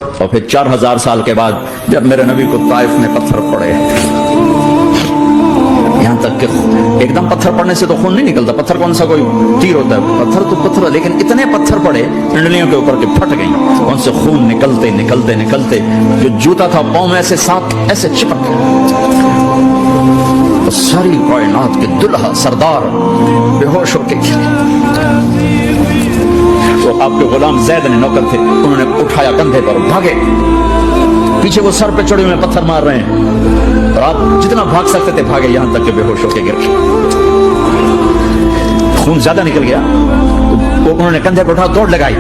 اور پھر 4000 سال کے بعد جب میرے نبی کو طائف میں پتھر پڑے، یہاں تک کہ ایک دم پتھر پڑنے سے تو خون نہیں نکلتا، پتھر کون سا کوئی تیر ہوتا ہے، پتھر تو پتھر، لیکن اتنے پتھر پڑے انڈلیوں کے اوپر کے پھٹ گئیں، ان سے خون نکلتے نکلتے نکلتے جو جوتا تھا پاؤں میں ایسے ساتھ ایسے چپک گیا، تو ساری کائنات کے دلہا سردار بے ہوش ہو کے گرے۔ تو آپ کے غلام زید نے نوکر تھے، انہوں نے اٹھایا کندھے پر، بھاگے، پیچھے وہ سر پہ چڑھے ہوئے پتھر مار رہے ہیں، اور آپ جتنا بھاگ سکتے تھے بھاگے، یہاں تک کہ بے ہوش ہو کے گر گئے، خون زیادہ نکل گیا، تو انہوں نے کندھے پہ اٹھا دوڑ لگائی،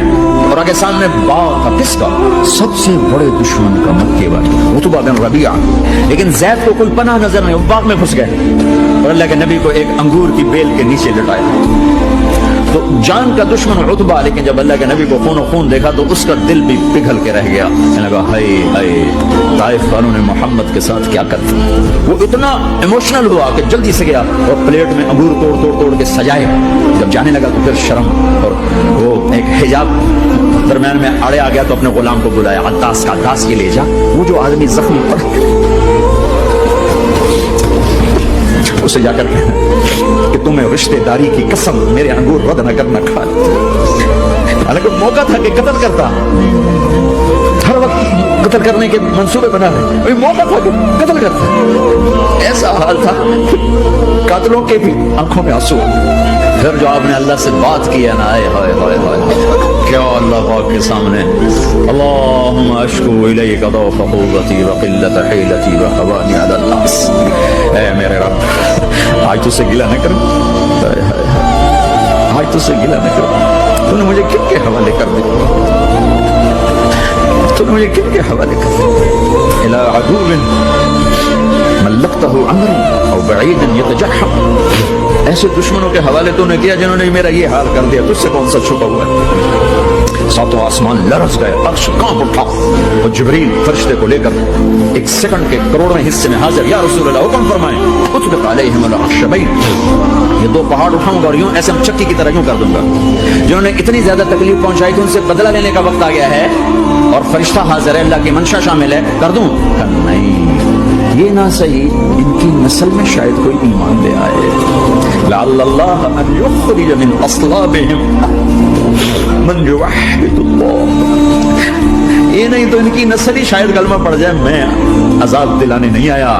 اور آگے سامنے باغ تھا، کس کا؟ سب سے بڑے دشمن کا، مکے والے عتبہ بن ربیعہ، لیکن زید کو کوئی پناہ نظر نہیں، وہ باغ میں گھس گئے، اور اللہ کے نبی کو ایک انگور کی بیل کے نیچے لٹایا۔ تو جان کا دشمن عتبہ، لیکن جب اللہ کے نبی کو خون و خون دیکھا تو اس کا دل بھی پگھل کے رہ گیا، کہنے لگا ہائے ہائے طائف والوں نے محمد کے ساتھ کیا کر دیا۔ وہ اتنا ایموشنل ہوا کہ جلدی سے گیا اور پلیٹ میں انگور توڑ توڑ توڑ کے سجائے، جب جانے لگا تو پھر شرم اور وہ ایک حجاب درمیان میں آڑے آ گیا، تو اپنے غلام کو بلایا، عطاس کا، عطاس کے لے جا وہ جو آدمی زخمی پڑ، اسے جا کر کہنا کہ تمہیں رشتے داری کی قسم میرے انگور رد نہ کرنا کھا، حالانکہ موقع تھا کہ قتل کرتا، ہر وقت قتل کرنے کے منصوبے بنا رہے، موقع تھا کہ قتل کرتا، ایسا حال تھا قاتلوں کے بھی آنکھوں میں آنسو۔ پھر جو آپ نے اللہ سے بات کی ہے نا، آئے ہائے ہائے ہائے کیا اللہ پاک کے سامنے، اللہم اشکو الیک ضعف قوتی وقلت حیلتی وحوانی علی الناس، اے میرے رب آج تو سے گلہ نہ کروں، آج تو سے گلہ نہ کروں، تو نے مجھے کن کے حوالے کر دیا، تو نے مجھے کن کے حوالے کر دیا، الى عدو ملکتہ عمر او بعید یتجحم، ایسے دشمنوں کے حوالے تو نے کیا جنہوں نے میرا یہ حال کر دیا، تجھ سے کون سا چھپا ہوا ہے۔ ساتوں آسمان لرز گئے، عرش کانپ اٹھا، اور جبریل فرشتے کو لے کر ایک سیکنڈ کے کروڑویں حصے میں حاضر، یا رسول اللہ حکم فرمائیں، اطبق علیہم العشبین، یہ دو پہاڑ اٹھاؤں گا اور یوں ایسے چکی کی طرح یوں کر دوں گا، جنہوں نے اتنی زیادہ تکلیف پہنچائی کہ ان سے بدلہ لینے کا وقت آ گیا ہے، اور فرشتہ حاضر ہے، اللہ کی منشا شامل ہے، کر دوں؟ نہیں، یہ نہ صحیح، ان کی نسل میں شاید کوئی ایمان لے آئے، لعل اللہ ان یخرج من اصلابہم من یوحد اللہ، یہ نہیں تو ان کی نسل ہی شاید کلمہ پڑ جائے، میں عذاب دلانے نہیں آیا،